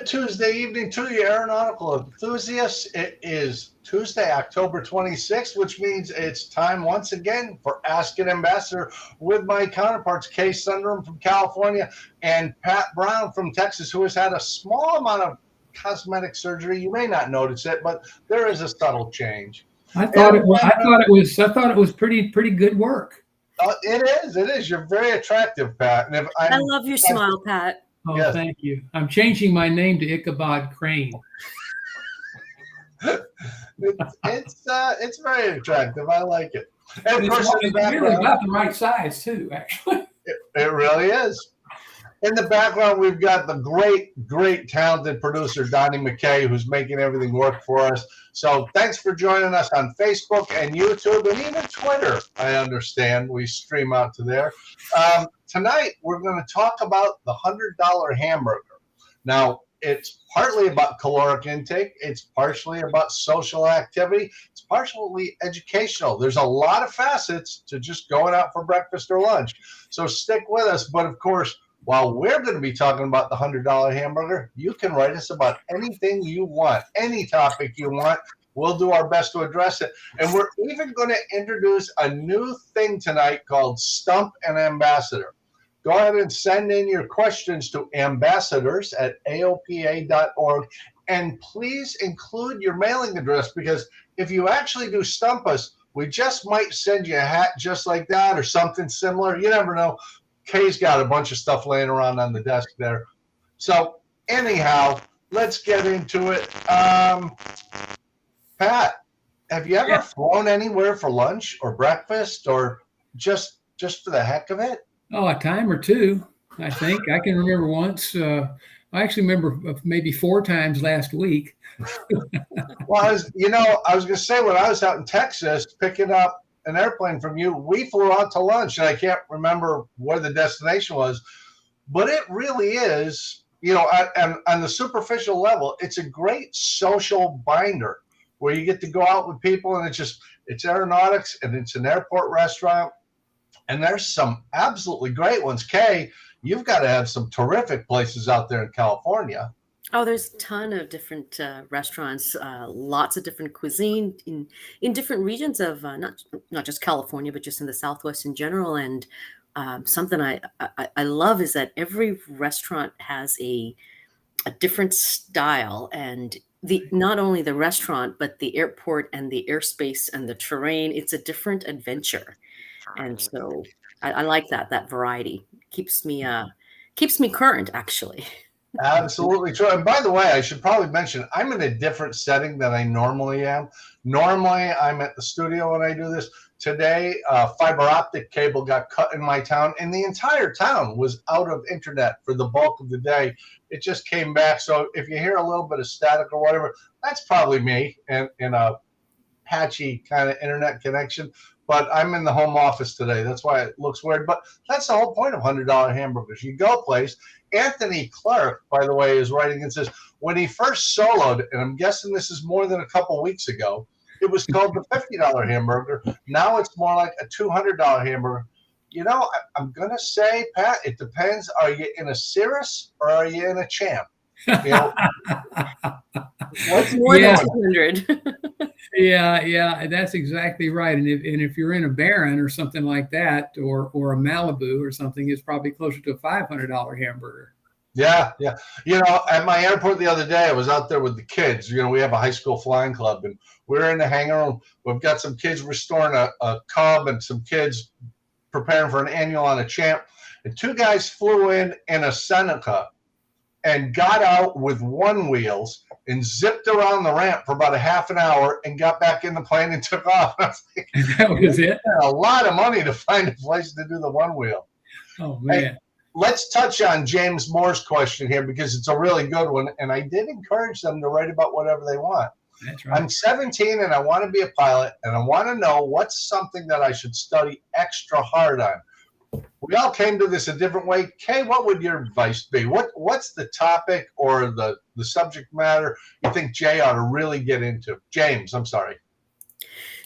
Tuesday evening to you, aeronautical enthusiasts. It is Tuesday, October 26th, which means it's time once again for Ask an Ambassador with my counterparts, Kay Sunderum from California and Pat Brown from Texas, who has had a small amount of cosmetic surgery. You may not notice it, but there is a subtle change. I thought it was pretty good work. It is. You're very attractive, Pat. And I love your smile, Pat. Oh, yes. Thank you. I'm changing my name to Ichabod Crane. It's very attractive. I like it. And of course, it's really about the right size too. Actually, it really is. In the background, we've got the great, talented producer, Donnie McKay, who's making everything work for us. So thanks for joining us on Facebook and YouTube and even Twitter. I understand we stream out to there. Tonight, we're going to talk about the $100 hamburger. Now, it's partly about caloric intake. It's partially about social activity. It's partially educational. There's a lot of facets to just going out for breakfast or lunch. So stick with us. But of course, while we're going to be talking about the $100 hamburger, you can write us about anything you want, any topic you want. We'll do our best to address it. And we're even going to introduce a new thing tonight called Stump an Ambassador. Go ahead and send in your questions to ambassadors@aopa.org. And please include your mailing address, because if you actually do stump us, we just might send you a hat just like that or something similar. You never know. Kay's got a bunch of stuff laying around on the desk there. So anyhow, let's get into it. Pat, have you ever flown anywhere for lunch or breakfast or just for the heck of it? Oh, a time or two, I think. I can remember once. I actually remember maybe 4 times last week. Well, I was going to say, when I was out in Texas picking up an airplane from you, we flew out to lunch, and I can't remember where the destination was, but it really is, and on the superficial level, it's a great social binder where you get to go out with people, and it's aeronautics, and it's an airport restaurant, and there's some absolutely great ones. Kay, you've got to have some terrific places out there in California. Oh, there's a ton of different restaurants, lots of different cuisine in different regions of not just California, but just in the Southwest in general. And something I love is that every restaurant has a different style, and not only the restaurant, but the airport and the airspace and the terrain. It's a different adventure, and so I like that variety. Keeps me current, actually. Absolutely true. And by the way, I should probably mention, I'm in a different setting than I normally am. Normally, I'm at the studio when I do this. Today, fiber optic cable got cut in my town, and the entire town was out of internet for the bulk of the day. It just came back. So if you hear a little bit of static or whatever, that's probably me in a patchy kind of internet connection. But I'm in the home office today. That's why it looks weird. But that's the whole point of $100 hamburgers. You go place. Anthony Clark, by the way, is writing and says, when he first soloed, and I'm guessing this is more than a couple weeks ago, it was called the $50 hamburger. Now it's more like a $200 hamburger. I'm going to say, Pat, it depends. Are you in a Cirrus or are you in a Champ? What's more than 200? Yeah, that's exactly right. And if you're in a Baron or something like that, or a Malibu or something, it's probably closer to a $500 hamburger. Yeah. At my airport the other day, I was out there with the kids. We have a high school flying club, and we're in the hangar room. We've got some kids restoring a Cub and some kids preparing for an annual on a Champ. And 2 guys flew in a Seneca and got out with one wheels and zipped around the ramp for about a half an hour and got back in the plane and took off. I was like, that was it? A lot of money to find a place to do the one wheel. Oh, man. Hey, let's touch on James Moore's question here, because it's a really good one. And I did encourage them to write about whatever they want. That's right. I'm 17 and I want to be a pilot, and I want to know what's something that I should study extra hard on. We all came to this a different way. Kay, what would your advice be? What's the topic or the subject matter you think Jay ought to really get into? James, I'm sorry.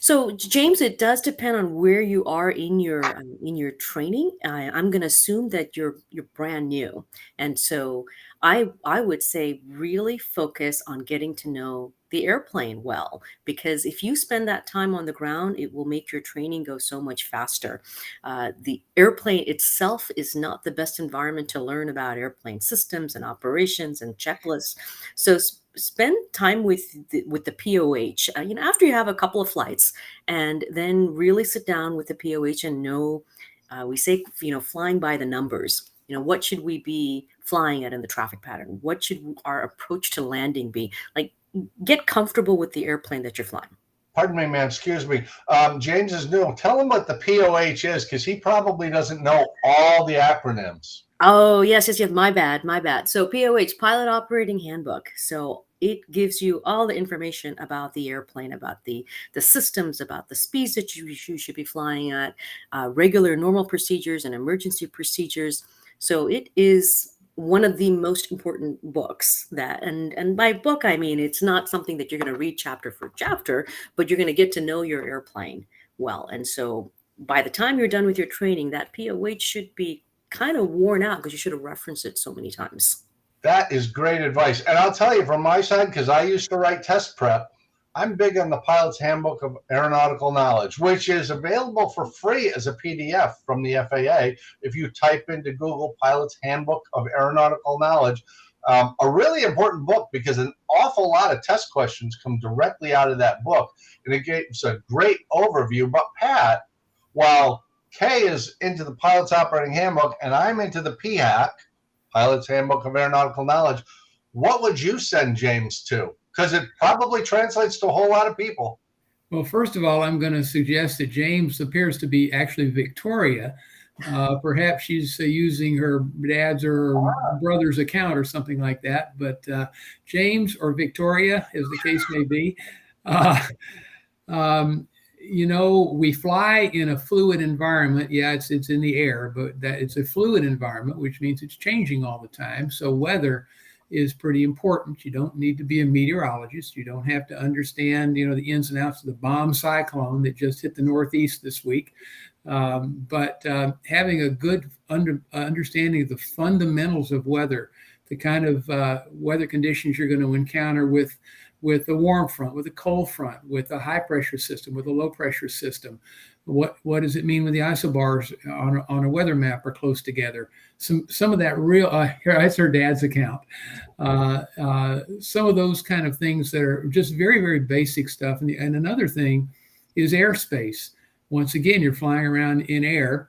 So, James, it does depend on where you are in your training. I'm going to assume that you're brand new, and so I would say really focus on getting to know the airplane well, because if you spend that time on the ground, it will make your training go so much faster. The airplane itself is not the best environment to learn about airplane systems and operations and checklists. So spend time with the POH. After you have a couple of flights, and then really sit down with the POH and know. We say, flying by the numbers. What should we be flying at in the traffic pattern? What should our approach to landing be? Like, get comfortable with the airplane that you're flying. Pardon me, ma'am. Excuse me. James is new. Tell him what the POH is, because he probably doesn't know all the acronyms. Oh, yes. My bad. So POH, Pilot Operating Handbook. So it gives you all the information about the airplane, about the systems, about the speeds that you should be flying at, regular normal procedures and emergency procedures. So it is one of the most important books and by book, I mean, it's not something that you're going to read chapter for chapter, but you're going to get to know your airplane well. And so by the time you're done with your training, that POH should be kind of worn out because you should have referenced it so many times. That is great advice. And I'll tell you from my side, because I used to write test prep, I'm big on the Pilot's Handbook of Aeronautical Knowledge, which is available for free as a PDF from the FAA. If you type into Google Pilot's Handbook of Aeronautical Knowledge, a really important book, because an awful lot of test questions come directly out of that book. And it gives a great overview. But Pat, while Kay is into the Pilot's Operating Handbook and I'm into the PHAK, Pilot's Handbook of Aeronautical Knowledge, what would you send James to? Because it probably translates to a whole lot of people. Well, first of all, I'm going to suggest that James appears to be actually Victoria. Perhaps she's using her dad's or her brother's account or something like that. But James or Victoria, as the case may be, we fly in a fluid environment. Yeah, it's in the air, but it's a fluid environment, which means it's changing all the time. So weather is pretty important. You don't need to be a meteorologist. You don't have to understand, the ins and outs of the bomb cyclone that just hit the Northeast this week. But having a good understanding of the fundamentals of weather, the kind of weather conditions you're going to encounter with a warm front, with a cold front, with a high pressure system, with a low pressure system. What does it mean when the isobars on a weather map are close together? Some of that real, here, that's her dad's account. Some of those kind of things that are just very, very basic stuff. And another thing is airspace. Once again, you're flying around in air.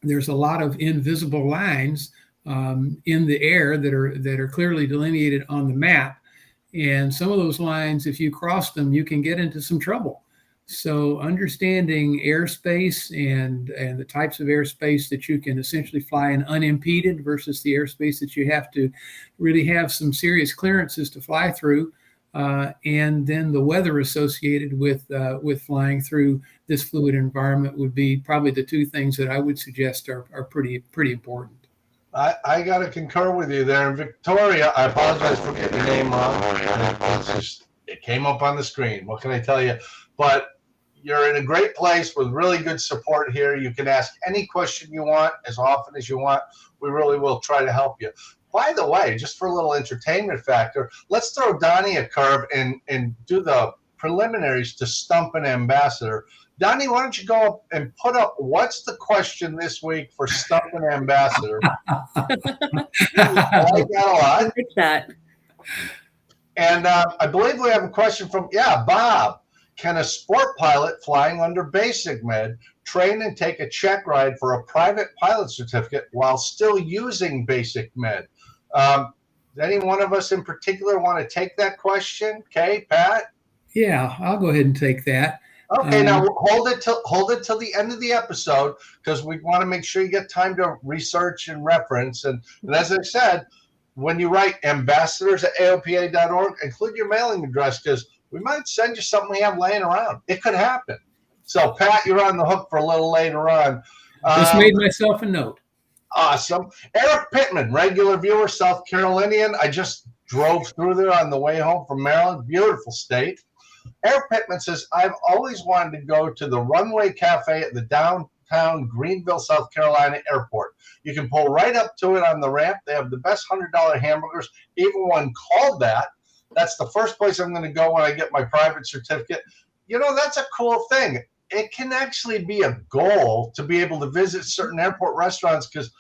There's a lot of invisible lines in the air that are clearly delineated on the map. And some of those lines, if you cross them, you can get into some trouble. So understanding airspace and the types of airspace that you can essentially fly in unimpeded versus the airspace that you have to really have some serious clearances to fly through, and then the weather associated with flying through this fluid environment would be probably the two things that I would suggest are pretty important. I got to concur with you there. And Victoria, I apologize for getting your name wrong. It came up on the screen. What can I tell you? But you're in a great place with really good support here. You can ask any question you want as often as you want. We really will try to help you. By the way, just for a little entertainment factor, let's throw Donnie a curve and do the preliminaries to Stump an Ambassador. Donnie, why don't you go up and put up what's the question this week for Stump an Ambassador? I like that a lot. I like that. And I believe we have a question from, Bob. Can a sport pilot flying under basic med train and take a check ride for a private pilot certificate while still using basic med? Does any one of us in particular want to take that question? Okay, Pat? Yeah, I'll go ahead and take that. Okay, now hold it till the end of the episode, because we want to make sure you get time to research and reference. And as I said, when you write ambassadors@aopa.org, include your mailing address, because we might send you something we have laying around. It could happen. So, Pat, you're on the hook for a little later on. Just made myself a note. Awesome. Eric Pittman, regular viewer, South Carolinian. I just drove through there on the way home from Maryland. Beautiful state. Eric Pittman says, I've always wanted to go to the Runway Cafe at the downtown Greenville, South Carolina airport. You can pull right up to it on the ramp. They have the best $100 hamburgers, even one called that. That's the first place I'm going to go when I get my private certificate. You know, that's a cool thing. It can actually be a goal to be able to visit certain airport restaurants because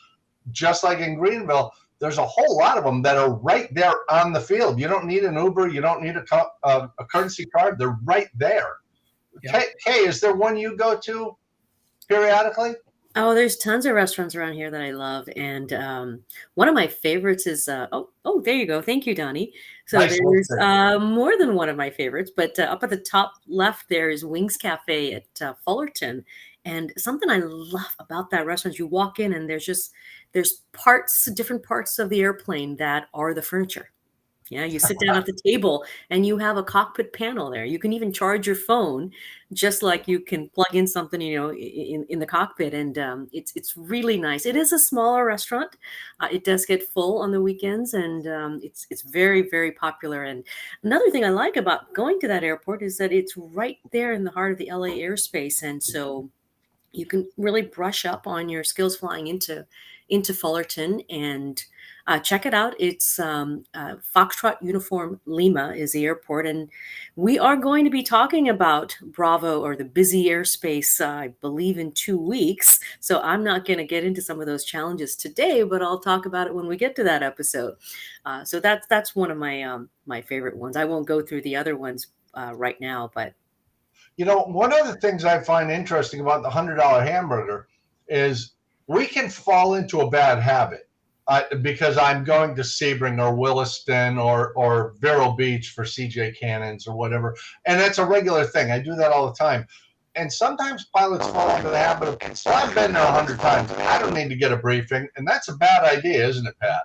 just like in Greenville, there's a whole lot of them that are right there on the field. You don't need an Uber. You don't need a courtesy card. They're right there. Yeah. Kay, is there one you go to periodically? Oh, there's tons of restaurants around here that I love, and one of my favorites is oh, there you go. Thank you, Donnie. So Nice. there's more than one of my favorites, but up at the top left there is Wings Cafe at Fullerton, and something I love about that restaurant, you walk in and there's different parts of the airplane that are the furniture. Yeah, you sit down at the table and you have a cockpit panel there. You can even charge your phone, just like you can plug in something, in the cockpit. And it's really nice. It is a smaller restaurant. It does get full on the weekends, and it's very, very popular. And another thing I like about going to that airport is that it's right there in the heart of the LA airspace, and so you can really brush up on your skills flying into Fullerton and check it out. It's Foxtrot Uniform Lima is the airport, and we are going to be talking about Bravo, or the busy airspace, I believe, in 2 weeks. So I'm not going to get into some of those challenges today, but I'll talk about it when we get to that episode. So that's one of my favorite ones. I won't go through the other ones right now, but one of the things I find interesting about the $100 hamburger is we can fall into a bad habit because I'm going to Sebring or Williston or Vero Beach for CJ Cannons or whatever. And that's a regular thing. I do that all the time. And sometimes pilots fall into the habit of, well, I've been there 100 times. I don't need to get a briefing. And that's a bad idea, isn't it, Pat?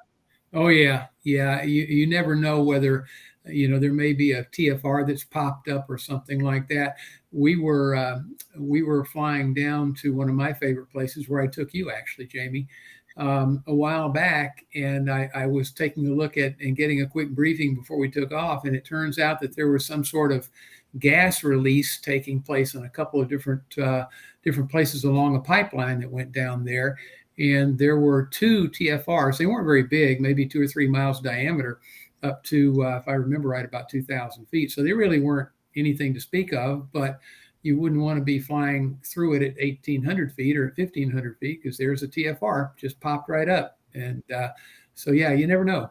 Oh, yeah. Yeah. You never know whether, there may be a TFR that's popped up or something like that. We were flying down to one of my favorite places where I took you, actually, Jamie, a while back. And I was taking a look at and getting a quick briefing before we took off. And it turns out that there was some sort of gas release taking place on a couple of different places along a pipeline that went down there. And there were 2 TFRs. They weren't very big, maybe 2 or 3 miles diameter, up to, if I remember right, about 2,000 feet. So they really weren't anything to speak of, but you wouldn't want to be flying through it at 1,800 feet or at 1,500 feet because there's a TFR just popped right up. And so, yeah, you never know.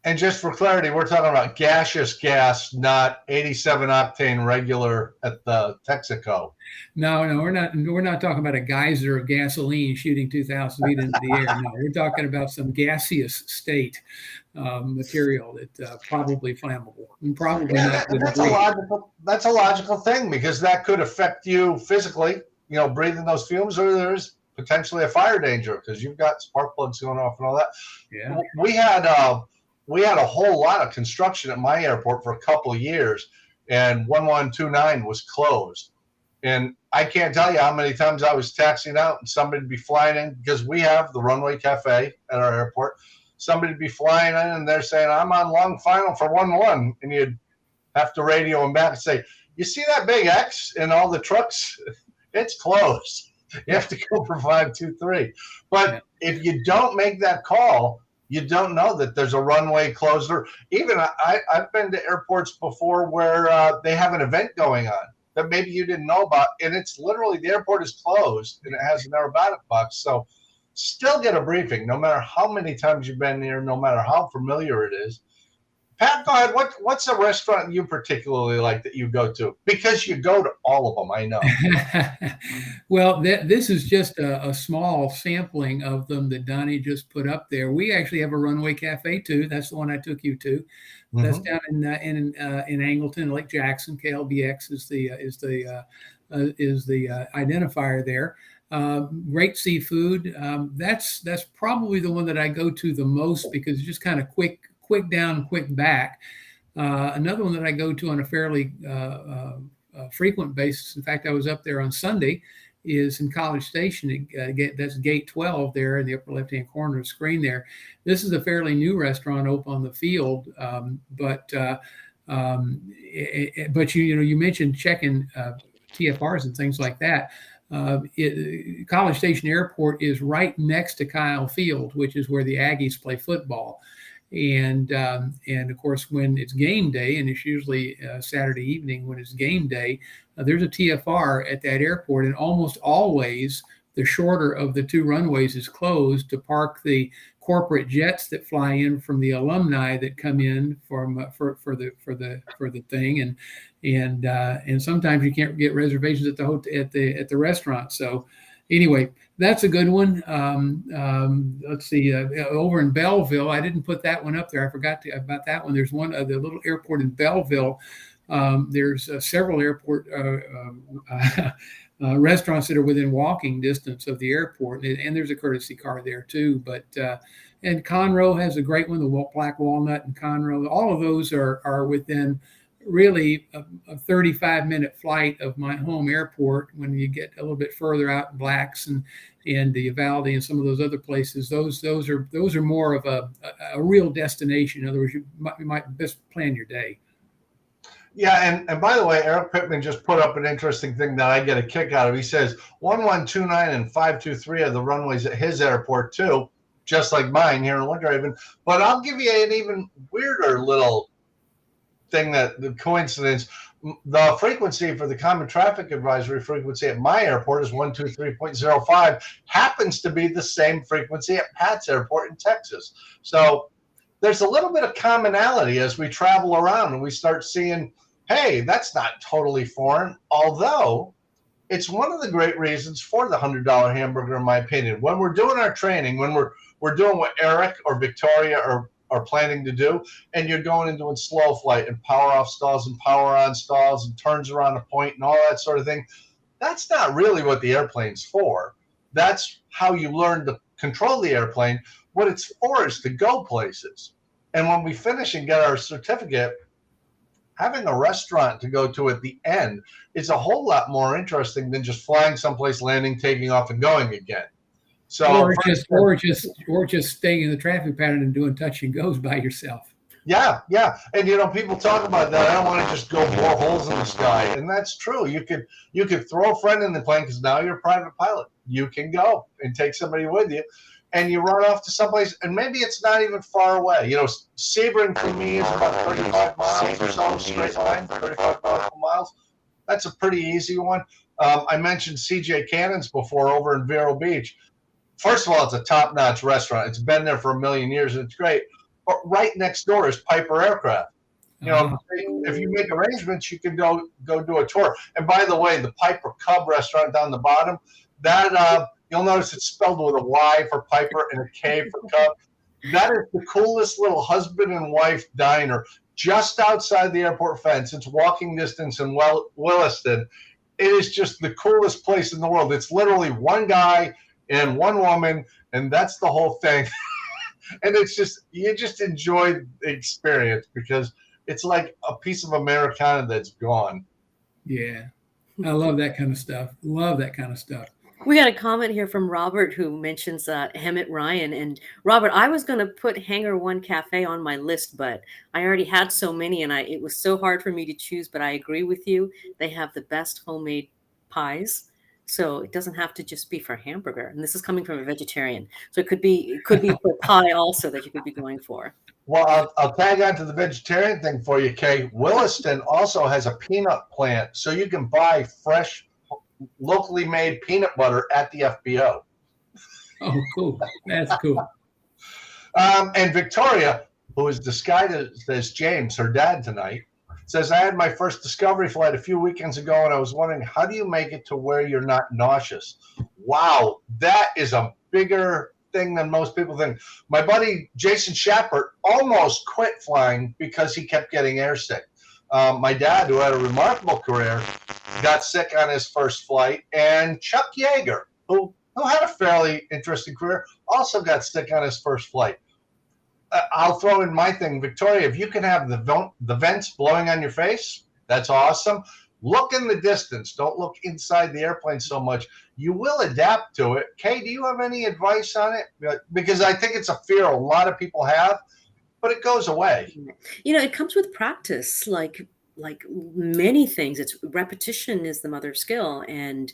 And just for clarity, we're talking about gaseous gas, not 87 octane regular at the Texaco. No, we're not talking about a geyser of gasoline shooting 2,000 feet into the air. No, we're talking about some gaseous state material that probably flammable and probably not. That's a logical thing because that could affect you physically. Breathing those fumes, or there's potentially a fire danger because you've got spark plugs going off and all that. Yeah, we had a whole lot of construction at my airport for a couple of years, and 1129 was closed. And I can't tell you how many times I was taxiing out and somebody would be flying in because we have the Runway Cafe at our airport. Somebody would be flying in and they're saying, I'm on long final for 11. And you'd have to radio them back and say, you see that big X in all the trucks? It's closed. You have to go for 523. But if you don't make that call, you don't know that there's a runway closed. Or even I've been to airports before where they have an event going on that maybe you didn't know about, and it's literally the airport is closed and it has an aerobatic box. So still get a briefing, no matter how many times you've been there, no matter how familiar it is. Pat, go ahead. What's a restaurant you particularly like that you go to? Because you go to all of them, I know. Well, this is just a small sampling of them that Donnie just put up there. We actually have a Runway Cafe too. That's the one I took you to. Mm-hmm. That's down in Angleton, Lake Jackson. KLBX is the identifier there. Great seafood. That's probably the one that I go to the most because it's just kind of quick down, quick back. Another one that I go to on a fairly frequent basis. In fact, I was up there on Sunday, is in College Station. That's gate 12 there in the upper left-hand corner of the screen there. This is a fairly new restaurant open on the field, but you mentioned checking TFRs and things like that. College Station Airport is right next to Kyle Field, which is where the Aggies play football. And of course, when it's game day, and it's usually Saturday evening when it's game day, there's a TFR at that airport, and almost always the shorter of the two runways is closed to park the corporate jets that fly in from the alumni that come in for the thing, and sometimes you can't get reservations at the restaurant. So anyway, that's a good one. Let's see, over in Belleville, I didn't put that one up there. I forgot about that one. There's one, the little airport in Belleville. There's several airport restaurants that are within walking distance of the airport, and there's a courtesy car there too. But and Conroe has a great one, the Black Walnut and Conroe. All of those are within really a 35-minute flight of my home airport. When you get a little bit further out in Blacks and the Uvalde and some of those other places, those are more of a real destination. In other words, you might best plan your day. Yeah, and by the way, Eric Pittman just put up an interesting thing that I get a kick out of. He says 1129 and 523 are the runways at his airport too, just like mine here in Winter Haven. But I'll give you an even weirder little thing, that the coincidence. The frequency for the common traffic advisory frequency at my airport is 123.05, happens to be the same frequency at Pat's airport in Texas. So there's a little bit of commonality as we travel around and we start seeing, hey, that's not totally foreign, although it's one of the great reasons for the $100 hamburger, in my opinion. When we're doing our training, when we're doing what Eric or Victoria are planning to do, and you're going and doing slow flight and power off stalls and power on stalls and turns around a point and all that sort of thing, that's not really what the airplane's for. That's how you learn to control the airplane. What it's for is to go places. And when we finish and get our certificate, having a restaurant to go to at the end is a whole lot more interesting than just flying someplace, landing, taking off, and going again. So, or just staying in the traffic pattern and doing touch and goes by yourself. Yeah. And people talk about that. I don't want to just go bore holes in the sky. And that's true. You could throw a friend in the plane because now you're a private pilot. You can go and take somebody with you. And you run off to someplace, and maybe it's not even far away. Sebring for me is about 35 miles or so, straight line, 35 miles. That's a pretty easy one. I mentioned CJ Cannon's before over in Vero Beach. First of all, it's a top-notch restaurant. It's been there for a million years, and it's great. But right next door is Piper Aircraft. If you make arrangements, you can go do a tour. And by the way, the Piper Cub restaurant down the bottom, that you'll notice it's spelled with a Y for Piper and a K for Cub. That is the coolest little husband and wife diner just outside the airport fence. It's walking distance in Williston. It is just the coolest place in the world. It's literally one guy and one woman, and that's the whole thing. And it's just, you just enjoy the experience because it's like a piece of Americana that's gone. Yeah. I love that kind of stuff. We got a comment here from Robert who mentions Hemet Ryan. And Robert, I was going to put Hangar One Cafe on my list, but I already had so many and it was so hard for me to choose. But I agree with you. They have the best homemade pies. So it doesn't have to just be for hamburger. And this is coming from a vegetarian. So it could be for pie also that you could be going for. Well, I'll tag on to the vegetarian thing for you, Kay. Williston also has a peanut plant, so you can buy fresh, locally made peanut butter at the FBO. Oh, cool. That's cool. And Victoria, who is disguised as James, her dad tonight, says, I had my first Discovery flight a few weekends ago, and I was wondering, how do you make it to where you're not nauseous? Wow, that is a bigger thing than most people think. My buddy Jason Shappert almost quit flying because he kept getting airsick. My dad, who had a remarkable career, got sick on his first flight, and Chuck Yeager, who had a fairly interesting career, also got sick on his first flight. I'll throw in my thing, Victoria, if you can have the vents blowing on your face, that's awesome. Look in the distance. Don't look inside the airplane so much. You will adapt to it. Kay, do you have any advice on it? Because I think it's a fear a lot of people have, but it goes away. It comes with practice. Like like many things, it's repetition is the mother of skill. And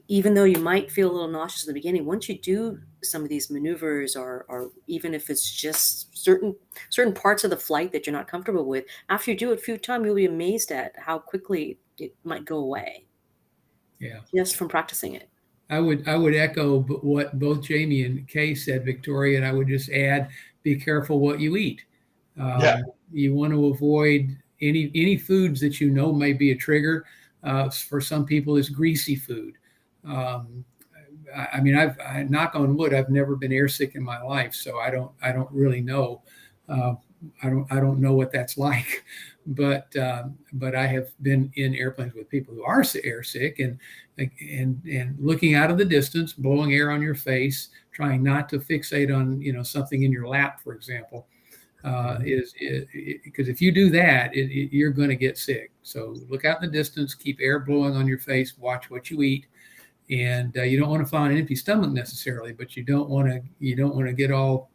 even though you might feel a little nauseous in the beginning, once you do some of these maneuvers, or even if it's just certain parts of the flight that you're not comfortable with, after you do it a few times, you'll be amazed at how quickly it might go away. Yeah. Just from practicing it. I would echo what both Jamie and Kay said, Victoria, and I would just add, be careful what you eat. Yeah. You want to avoid any foods that you know may be a trigger. For some people, is greasy food. I mean, I knock on wood, I've never been airsick in my life, so I don't really know. I don't know what that's like, but I have been in airplanes with people who are airsick, and looking out of the distance, blowing air on your face, trying not to fixate on something in your lap, for example, is because if you do that, you're going to get sick. So look out in the distance, keep air blowing on your face, watch what you eat. And you don't want to fly on an empty stomach necessarily, but you don't want to get all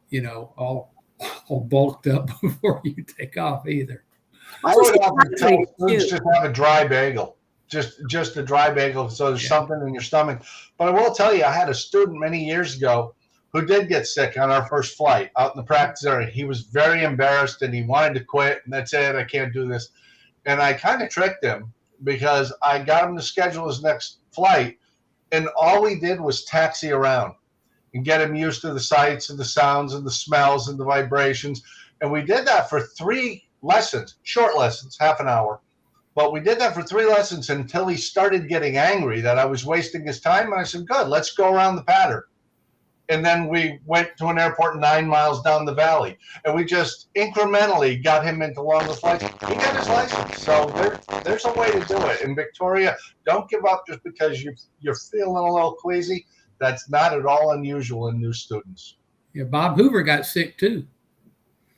bulked up before you take off either. I would often tell students just have a dry bagel, just a dry bagel, so there's something in your stomach. But I will tell you, I had a student many years ago who did get sick on our first flight out in the practice area. He was very embarrassed and he wanted to quit, and that's it, I can't do this. And I kind of tricked him because I got him to schedule his next flight. And all we did was taxi around and get him used to the sights and the sounds and the smells and the vibrations. And we did that for 3 lessons, short lessons, half an hour. But we did that for 3 lessons until he started getting angry that I was wasting his time. And I said, good, let's go around the pattern. And then we went to an airport 9 miles down the valley. And we just incrementally got him into longer flights. He got his license. So there's a way to do it. And Victoria, don't give up just because you're feeling a little queasy. That's not at all unusual in new students. Yeah, Bob Hoover got sick too.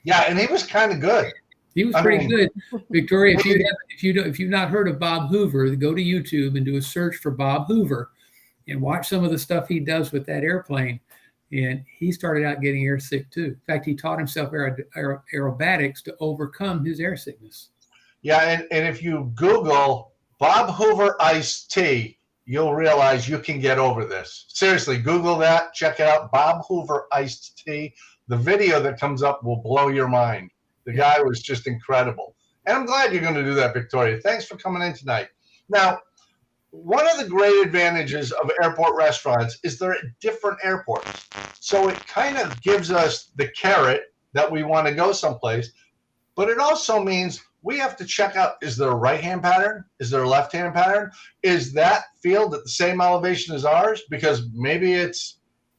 Yeah, and he was kind of good. He was pretty good. Victoria, if you've not heard of Bob Hoover, go to YouTube and do a search for Bob Hoover and watch some of the stuff he does with that airplane. And he started out getting airsick too. In fact, he taught himself aerobatics to overcome his airsickness. Yeah, and if you Google Bob Hoover iced tea, you'll realize you can get over this. Seriously, Google that, check it out, Bob Hoover iced tea. The video that comes up will blow your mind. The guy was just incredible. And I'm glad you're going to do that, Victoria. Thanks for coming in tonight. Now, one of the great advantages of airport restaurants is they're at different airports. So it kind of gives us the carrot that we want to go someplace, but it also means we have to check out, is there a right-hand pattern? Is there a left-hand pattern? Is that field at the same elevation as ours? Because maybe it's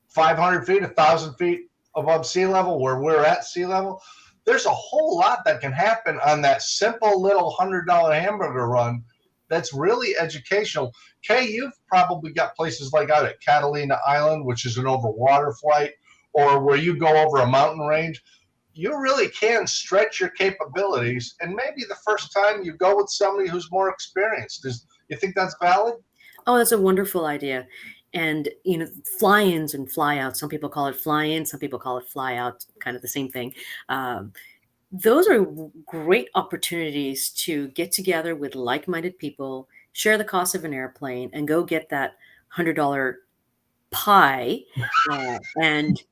500 feet, 1,000 feet above sea level where we're at sea level. There's a whole lot that can happen on that simple little $100 hamburger run that's really educational. Kay, you've probably got places like out at Catalina Island, which is an over-water flight, or where you go over a mountain range. You really can stretch your capabilities, and maybe the first time you go with somebody who's more experienced. You think that's valid? Oh, that's a wonderful idea. And, fly-ins and fly-outs, some people call it fly-in, some people call it fly-out, kind of the same thing. Those are great opportunities to get together with like-minded people, share the cost of an airplane, and go get that $100 pie, and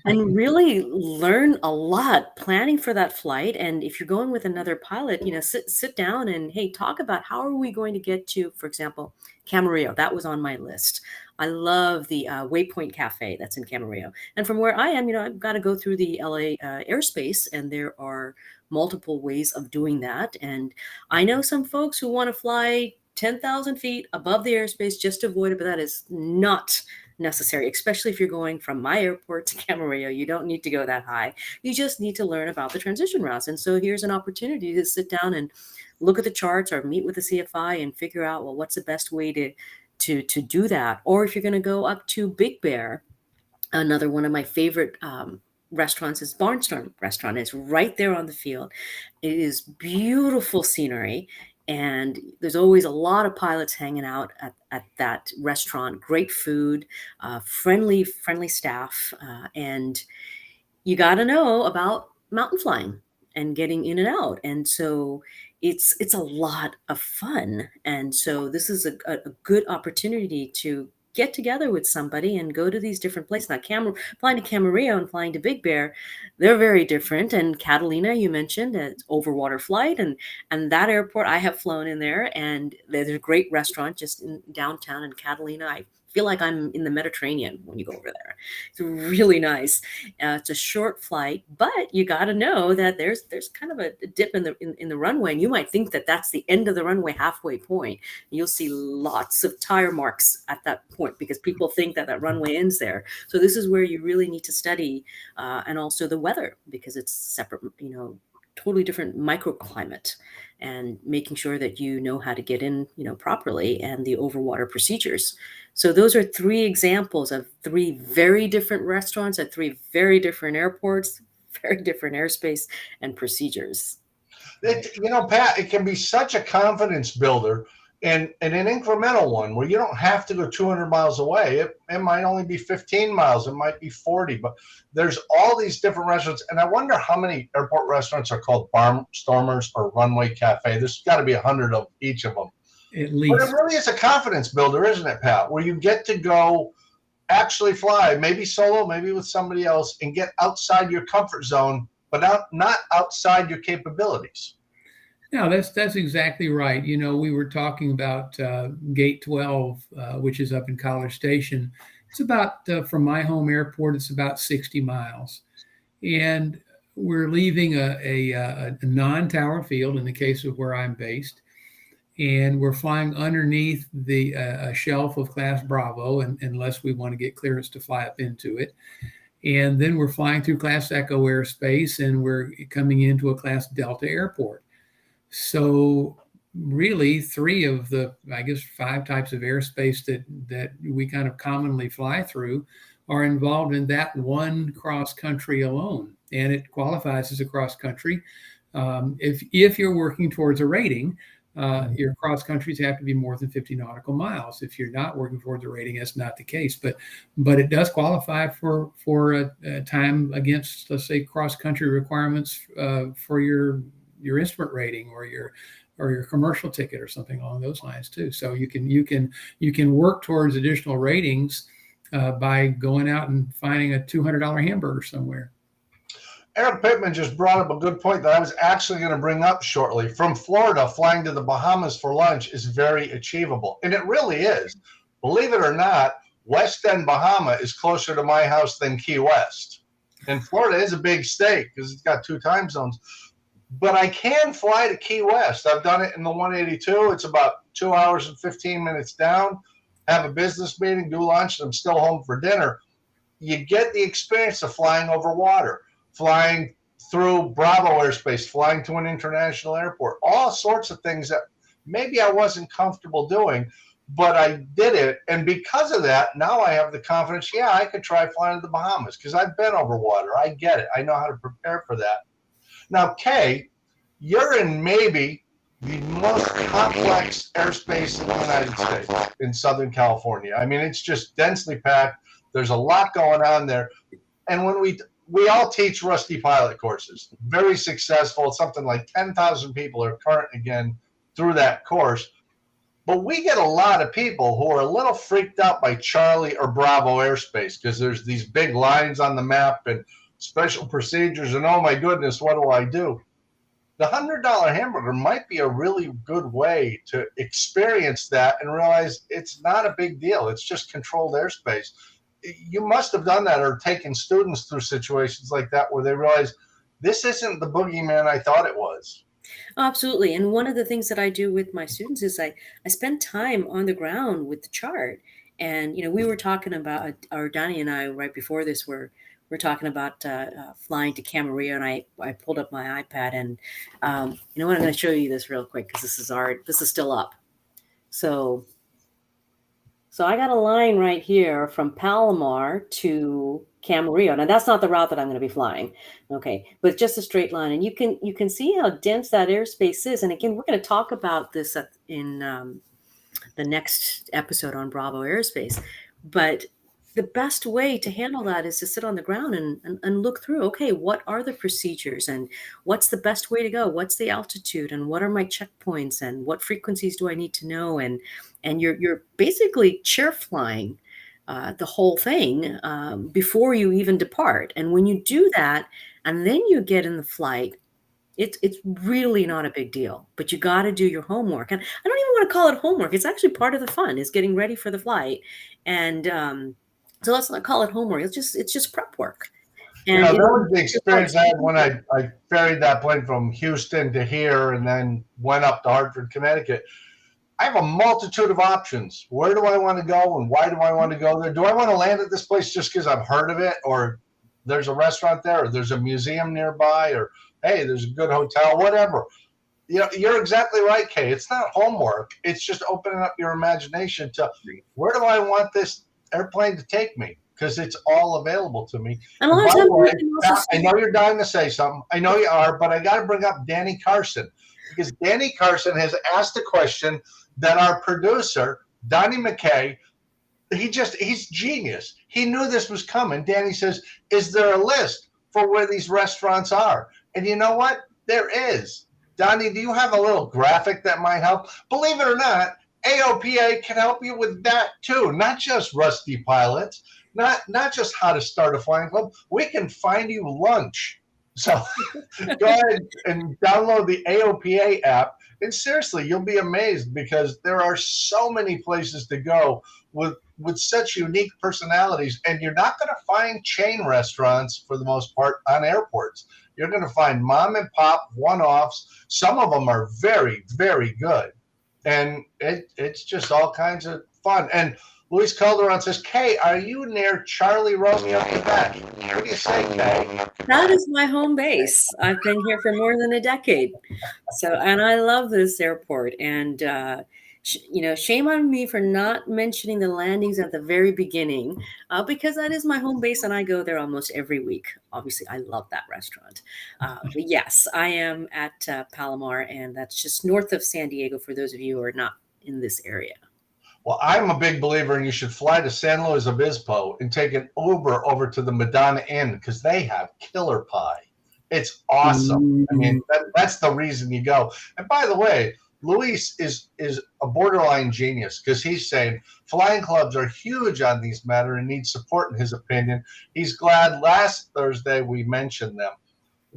really learn a lot planning for that flight. And if you're going with another pilot, sit down and, hey, talk about how are we going to get to, for example, Camarillo. That was on my list. I love the Waypoint Cafe that's in Camarillo. And from where I am, I've got to go through the LA airspace, and there are multiple ways of doing that. And I know some folks who want to fly 10,000 feet above the airspace just to avoid it, but that is not necessary, especially if you're going from my airport to Camarillo. You don't need to go that high. You just need to learn about the transition routes. And so here's an opportunity to sit down and look at the charts or meet with the CFI and figure out, well, what's the best way to do that. Or if you're going to go up to Big Bear, another one of my favorite restaurants is Barnstorm Restaurant. It's right there on the field. It is beautiful scenery. And there's always a lot of pilots hanging out at that restaurant. Great food, friendly staff. And you got to know about mountain flying and getting in and out. And so it's a lot of fun. And so this is a good opportunity to get together with somebody and go to these different places. Now, flying to Camarillo and flying to Big Bear, they're very different. And Catalina, you mentioned, it's overwater flight, and that airport, I have flown in there, and there's a great restaurant just in downtown in Catalina. I feel like I'm in the Mediterranean when you go over there. It's really nice. It's a short flight, but you got to know that there's kind of a dip in the runway, and you might think that that's the end of the runway, halfway point. You'll see lots of tire marks at that point because people think that runway ends there. So this is where you really need to study, and also the weather, because it's separate, totally different microclimate, and making sure that you know how to get in, properly, and the overwater procedures. So those are 3 examples of 3 very different restaurants at 3 very different airports, very different airspace and procedures. Pat, it can be such a confidence builder, and an incremental one where you don't have to go 200 miles away. It might only be 15 miles. It might be 40, but there's all these different restaurants. And I wonder how many airport restaurants are called Barnstormers or Runway Cafe. There's got to be 100 of each of them. At least. But it really is a confidence builder, isn't it, Pat? Where you get to go actually fly, maybe solo, maybe with somebody else, and get outside your comfort zone, but not outside your capabilities. No, that's exactly right. We were talking about Gate 12, which is up in College Station. It's about, from my home airport, it's about 60 miles. And we're leaving a non-tower field in the case of where I'm based. And we're flying underneath a shelf of Class Bravo, unless we want to get clearance to fly up into it. And then we're flying through Class Echo airspace, and we're coming into a Class Delta airport. So really 3 of the, I guess, 5 types of airspace that we kind of commonly fly through are involved in that one cross country alone. And it qualifies as a cross country. If you're working towards a rating, your cross countries have to be more than 50 nautical miles. If you're not working towards a rating, that's not the case. But it does qualify for a time against, let's say, cross country requirements for your instrument rating or your commercial ticket or something along those lines too. So you can work towards additional ratings by going out and finding a $200 hamburger somewhere. Eric Pittman just brought up a good point that I was actually going to bring up shortly. From Florida, flying to the Bahamas for lunch is very achievable, and it really is. Believe it or not, West End Bahama is closer to my house than Key West. And Florida is a big state because it's got 2 time zones. But I can fly to Key West. I've done it in the 182. It's about 2 hours and 15 minutes down. Have a business meeting, do lunch, and I'm still home for dinner. You get the experience of flying over water, flying through Bravo airspace, flying to an international airport, all sorts of things that maybe I wasn't comfortable doing, but I did it. And because of that, now I have the confidence, I could try flying to the Bahamas because I've been over water. I get it. I know how to prepare for that. Now, Kay, you're in maybe the most complex airspace in the United States, in Southern California. I mean, it's just densely packed. There's a lot going on there. And when we all teach Rusty pilot courses, very successful. Something like 10,000 people are current again through that course. But we get a lot of people who are a little freaked out by Charlie or Bravo airspace because there's these big lines on the map and special procedures, and oh my goodness, what do I do? The $100 hamburger might be a really good way to experience that and realize it's not a big deal. It's just controlled airspace. You must have done that or taken students through situations like that where they realize this isn't the boogeyman I thought it was. Absolutely. And one of the things that I do with my students is I spend time on the ground with the chart. And, we were talking about, or Donnie and I, right before this, we're talking about flying to Camarillo, and I pulled up my iPad, and you know what? I'm going to show you this real quick because this is still up. So I got a line right here from Palomar to Camarillo. Now that's not the route that I'm going to be flying, okay? But just a straight line, and you can see how dense that airspace is. And again, we're going to talk about this in the next episode on Bravo airspace, but the best way to handle that is to sit on the ground and look through, okay, what are the procedures and what's the best way to go? What's the altitude and what are my checkpoints and what frequencies do I need to know? And you're basically chair flying the whole thing before you even depart. And when you do that, and then you get in the flight, it's really not a big deal, but you got to do your homework. And I don't even want to call it homework. It's actually part of the fun is getting ready for the flight. And so let's not call it homework. It's just prep work. And that was the experience I had when I ferried that plane from Houston to here and then went up to Hartford, Connecticut. I have a multitude of options. Where do I want to go and why do I want to go there? Do I want to land at this place just because I've heard of it, or there's a restaurant there, or there's a museum nearby, or hey, there's a good hotel, whatever. You're exactly right, Kay. It's not homework. It's just opening up your imagination to where do I want this airplane to take me? Because it's all available to me. And a lot of times, I know you're dying to say something. I know you are, but I got to bring up Danny Carson, because Danny Carson has asked a question that our producer, Donnie McKay, he's genius. He knew this was coming. Danny says, is there a list for where these restaurants are? And you know what? There is. Donnie, do you have a little graphic that might help? Believe it or not, AOPA can help you with that too. Not just rusty pilots, not just how to start a flying club. We can find you lunch. So go ahead and download the AOPA app. And seriously, you'll be amazed because there are so many places to go with such unique personalities. And you're not going to find chain restaurants for the most part on airports. You're going to find mom and pop one-offs. Some of them are very, very good. And it's just all kinds of fun. And Luis Calderon says, Kay, are you near Charlie Romeo, Quebec? What do you say, Kay? That is my home base. I've been here for more than a decade. And I love this airport. And, shame on me for not mentioning the landings at the very beginning, because that is my home base and I go there almost every week. Obviously, I love that restaurant. But yes, I am at Palomar, and that's just north of San Diego for those of you who are not in this area. Well, I'm a big believer in you should fly to San Luis Obispo and take an Uber over to the Madonna Inn because they have killer pie. It's awesome. I mean, that's the reason you go. And by the way, Luis is a borderline genius because he's saying flying clubs are huge on these matters and need support in his opinion. He's glad last Thursday we mentioned them.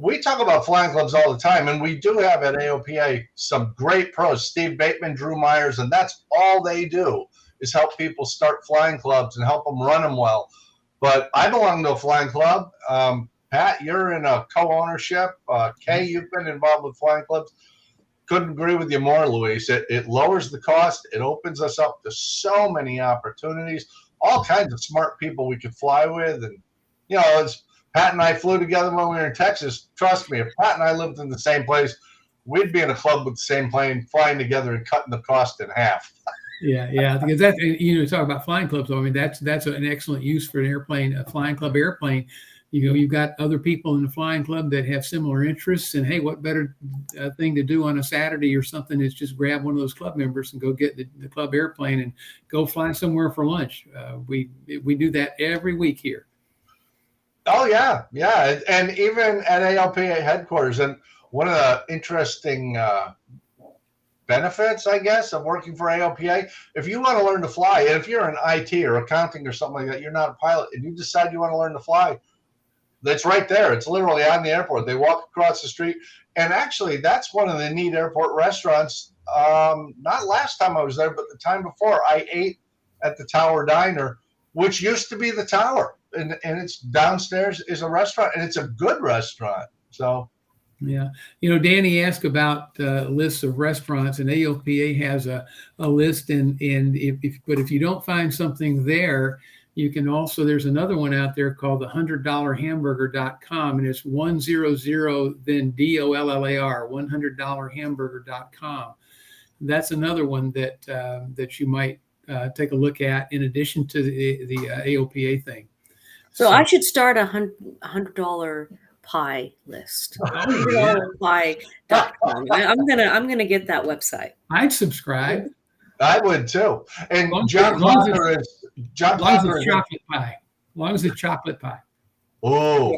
We talk about flying clubs all the time, and we do have at AOPA some great pros, Steve Bateman, Drew Myers, and that's all they do is help people start flying clubs and help them run them well. But I belong to a flying club. Pat, you're in a co-ownership. Kay, you've been involved with flying clubs. Couldn't agree with you more, Luis. It lowers the cost. It opens us up to so many opportunities, all kinds of smart people we could fly with. And, as Pat and I flew together when we were in Texas. Trust me, if Pat and I lived in the same place, we'd be in a club with the same plane, flying together and cutting the cost in half. Yeah, because that talk about flying clubs. I mean, that's an excellent use for an airplane, a flying club airplane. You've got other people in the flying club that have similar interests, and hey, what better thing to do on a Saturday or something is just grab one of those club members and go get the club airplane and go fly somewhere for lunch. We do that every week here. Oh yeah, and even at ALPA headquarters. And one of the interesting benefits, I guess, of working for ALPA, if you want to learn to fly, and if you're in IT or accounting or something like that, you're not a pilot, and you decide you want to learn to fly, that's right there. It's literally on the airport. They walk across the street. And actually, that's one of the neat airport restaurants. Not last time I was there, but the time before, I ate at the Tower Diner, which used to be the Tower. And it's downstairs is a restaurant, and it's a good restaurant. So, yeah. Danny asked about lists of restaurants, and AOPA has a list. And if you don't find something there, you can also, there's another one out there called the $100hamburger.com, and it's 100 then DOLLAR, $100hamburger.com. That's another one that you might take a look at in addition to the AOPA thing. So I should start a $100 pie list. $100pie.com. I'm gonna get that website. I'd subscribe. I would too. And John Potter John As long as Plucker it's is chocolate pie. As long as it's chocolate pie. oh,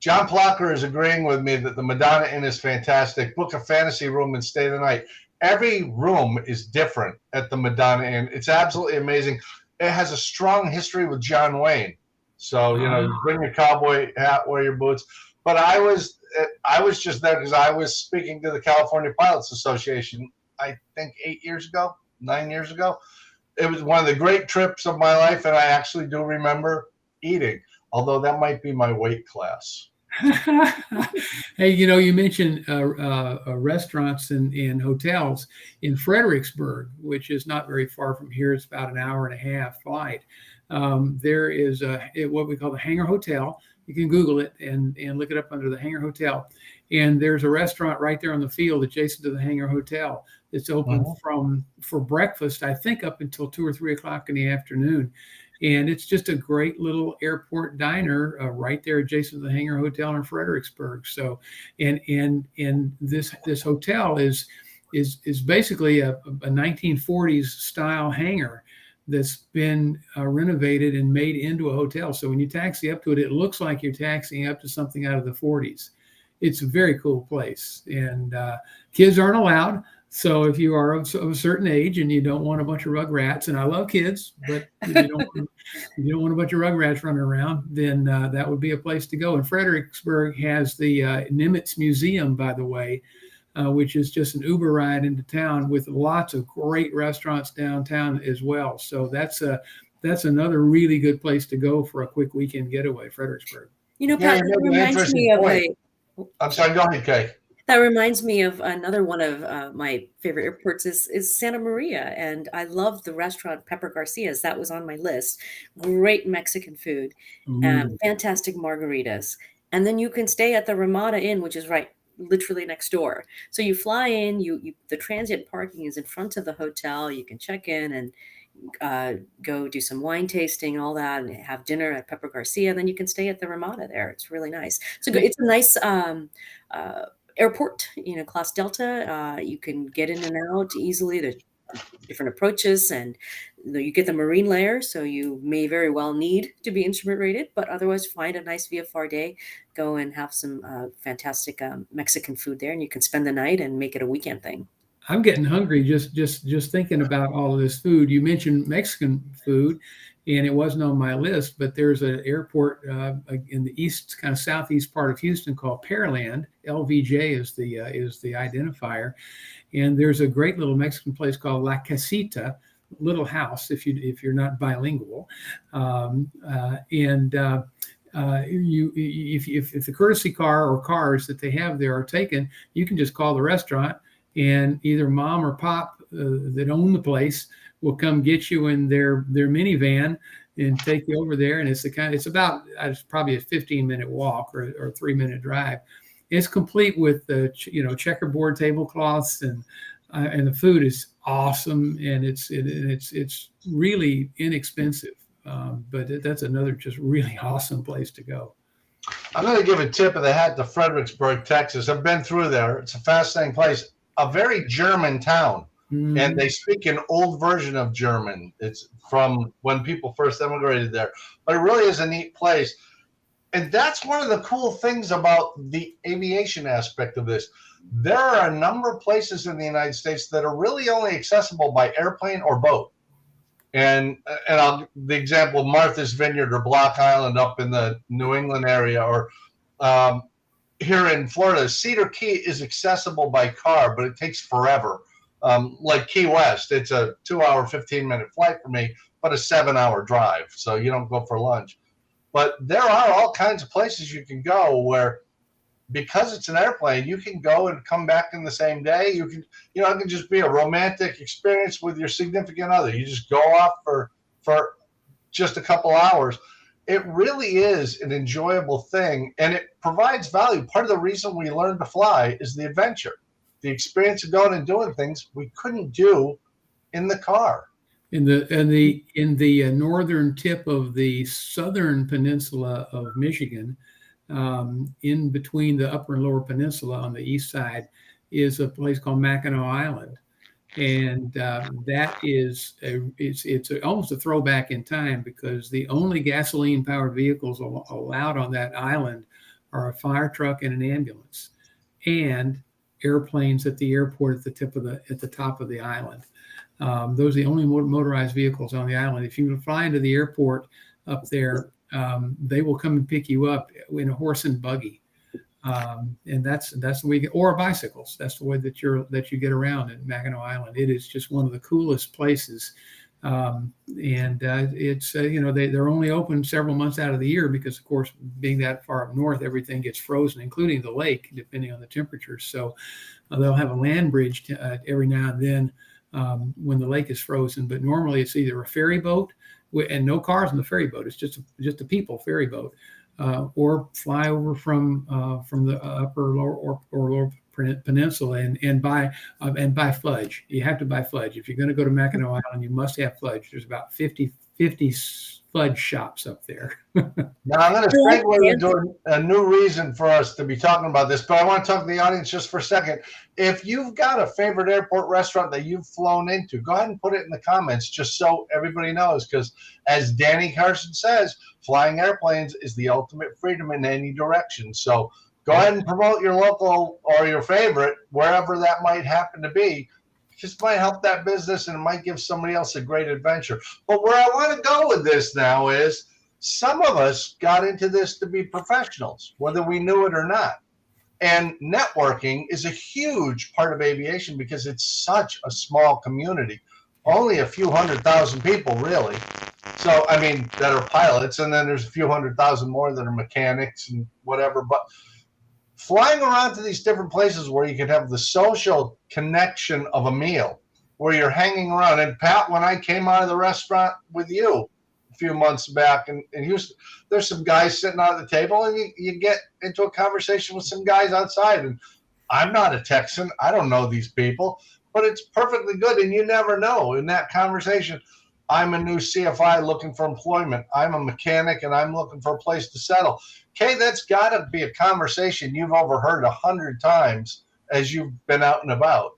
John Plucker is agreeing with me that the Madonna Inn is fantastic. Book a fantasy room and stay the night. Every room is different at the Madonna Inn. It's absolutely amazing. It has a strong history with John Wayne. So, you bring your cowboy hat, wear your boots. But I was just there because I was speaking to the California Pilots Association, I think 9 years ago. It was one of the great trips of my life, and I actually do remember eating, although that might be my weight class. Hey, you mentioned restaurants and hotels in Fredericksburg, which is not very far from here. It's about an hour and a half flight. There is what we call the Hangar Hotel. You can Google it and look it up under the Hangar Hotel. And there's a restaurant right there on the field adjacent to the Hangar Hotel. It's open for breakfast, I think, up until 2 or 3 o'clock in the afternoon. And it's just a great little airport diner right there adjacent to the Hangar Hotel in Fredericksburg. So, and this hotel is basically a 1940s style hangar that's been renovated and made into a hotel. So when you taxi up to it, it looks like you're taxiing up to something out of the 40s. It's a very cool place, and kids aren't allowed. So if you are of a certain age and you don't want a bunch of rugrats, and I love kids, but if you don't want a bunch of rugrats running around, then that would be a place to go. And Fredericksburg has the Nimitz Museum, by the way, which is just an Uber ride into town with lots of great restaurants downtown as well. So that's another really good place to go for a quick weekend getaway, Fredericksburg. Pat, that reminds me of I'm sorry, go ahead, Kay. That reminds me of another one of my favorite airports is Santa Maria. And I love the restaurant Pepper Garcia's. That was on my list. Great Mexican food, fantastic margaritas. And then you can stay at the Ramada Inn, which is literally next door. So you fly in, the transient parking is in front of the hotel. You can check in and go do some wine tasting and all that, and have dinner at Pepper Garcia. Then you can stay at the Ramada there. It's really nice. So it's a nice airport, class Delta. You can get in and out easily. There's different approaches, and you get the marine layer, so you may very well need to be instrument rated, but otherwise find a nice VFR day, go and have some fantastic Mexican food there, and you can spend the night and make it a weekend thing. I'm getting hungry just thinking about all of this food. You mentioned Mexican food, and it wasn't on my list, but there's an airport in the east, kind of southeast part of Houston called Pearland. LVJ is the identifier, and there's a great little Mexican place called La Casita, little house if you're not bilingual, if the courtesy car or cars that they have there are taken, you can just call the restaurant, and either mom or pop that own the place will come get you in their minivan and take you over there. And it's probably a 15-minute walk or a 3-minute drive. It's complete with checkerboard tablecloths, and the food is awesome, and it's really inexpensive. But that's another just really awesome place to go. I'm going to give a tip of the hat to Fredericksburg, Texas. I've been through there. It's a fascinating place. A very German town, and they speak an old version of German. It's from when people first emigrated there, but it really is a neat place. And that's one of the cool things about the aviation aspect of this. There are a number of places in the United States that are really only accessible by airplane or boat. And the example of Martha's Vineyard or Block Island up in the New England area, or here in Florida, Cedar Key is accessible by car, but it takes forever. Like Key West, it's a 2-hour, 15-minute flight for me, but a 7-hour drive. So you don't go for lunch. But there are all kinds of places you can go where, because it's an airplane, you can go and come back in the same day. You can, it can just be a romantic experience with your significant other. You just go off for just a couple hours. It really is an enjoyable thing, and it provides value. Part of the reason we learned to fly is the adventure, the experience of going and doing things we couldn't do in the car. In the northern tip of the southern peninsula of Michigan, in between the upper and lower peninsula on the east side, is a place called Mackinac Island. And that is it's almost a throwback in time, because the only gasoline powered vehicles allowed on that island are a fire truck and an ambulance, and airplanes at the airport at the top of the island. Those are the only motorized vehicles on the island. If you fly into the airport up there, they will come and pick you up in a horse and buggy. And that's the way, or bicycles. That's the way that you get around at Mackinac Island. It is just one of the coolest places. It's they're only open several months out of the year, because of course, being that far up north, everything gets frozen, including the lake, depending on the temperatures. So they'll have a land bridge every now and then when the lake is frozen. But normally it's either a ferry boat and no cars on the ferry boat. It's just a people ferry boat. Or fly over from the upper or lower peninsula and buy fudge. You have to buy fudge. If you're going to go to Mackinac Island, you must have fudge. There's about 50 fudge shops up there. Now I'm going to segue into a new reason for us to be talking about this, but I want to talk to the audience just for a second. If you've got a favorite airport restaurant that you've flown into, go ahead and put it in the comments, just so everybody knows, because as Danny Carson says, flying airplanes is the ultimate freedom in any direction. So go ahead and promote your local or your favorite, wherever that might happen to be. Just might help that business, and it might give somebody else a great adventure. But where I want to go with this now is, some of us got into this to be professionals, whether we knew it or not. And networking is a huge part of aviation, because it's such a small community. Only a few 100,000 people, really. So, I mean, that are pilots, and then there's a few 100,000 more that are mechanics and whatever. But flying around to these different places where you can have the social connection of a meal, where you're hanging around. And Pat, when I came out of the restaurant with you a few months back, and there's some guys sitting at the table, and you get into a conversation with some guys outside. And I'm not a Texan. I don't know these people, but it's perfectly good. And you never know in that conversation. I'm a new CFI looking for employment. I'm a mechanic, and I'm looking for a place to settle. Kay, that's got to be a conversation you've overheard 100 times as you've been out and about.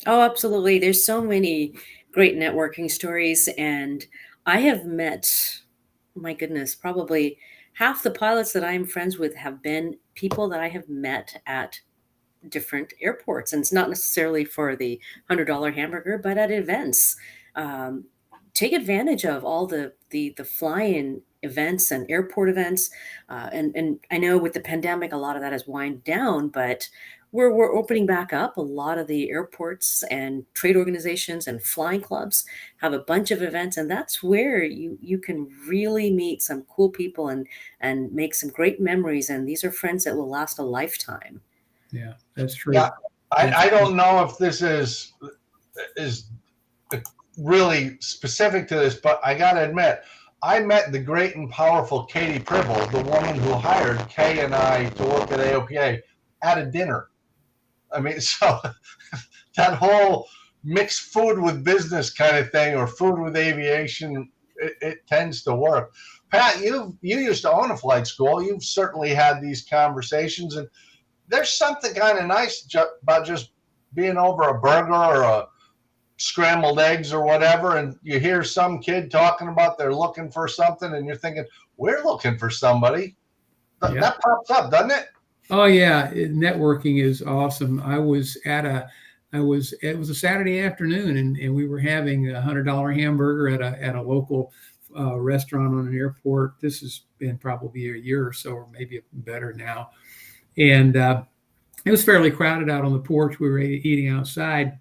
Oh, absolutely. There's so many great networking stories, and I have met, my goodness, probably half the pilots that I'm friends with have been people that I have met at different airports. And it's not necessarily for the $100 hamburger, but at events. Take advantage of all the fly-in events and airport events. And I know with the pandemic, a lot of that has wind down, but we're opening back up. A lot of the airports and trade organizations and flying clubs have a bunch of events, and that's where you can really meet some cool people and make some great memories. And these are friends that will last a lifetime. Yeah, that's true. Yeah, I don't know if this is really specific to this, but I got to admit, I met the great and powerful Katie Pribble, the woman who hired Kay and I to work at AOPA, at a dinner. I mean, so that whole mixed food with business kind of thing, or food with aviation, it tends to work. Pat, you used to own a flight school. You've certainly had these conversations, and there's something kind of nice about just being over a burger or a scrambled eggs or whatever, and you hear some kid talking about they're looking for something, and you're thinking, we're looking for somebody. Yeah. That pops up, doesn't it? Oh yeah, networking is awesome. It was a Saturday afternoon, and we were having a $100 hamburger at a local restaurant on an airport. This has been probably a year or so, or maybe better now. And it was fairly crowded out on the porch. We were eating outside,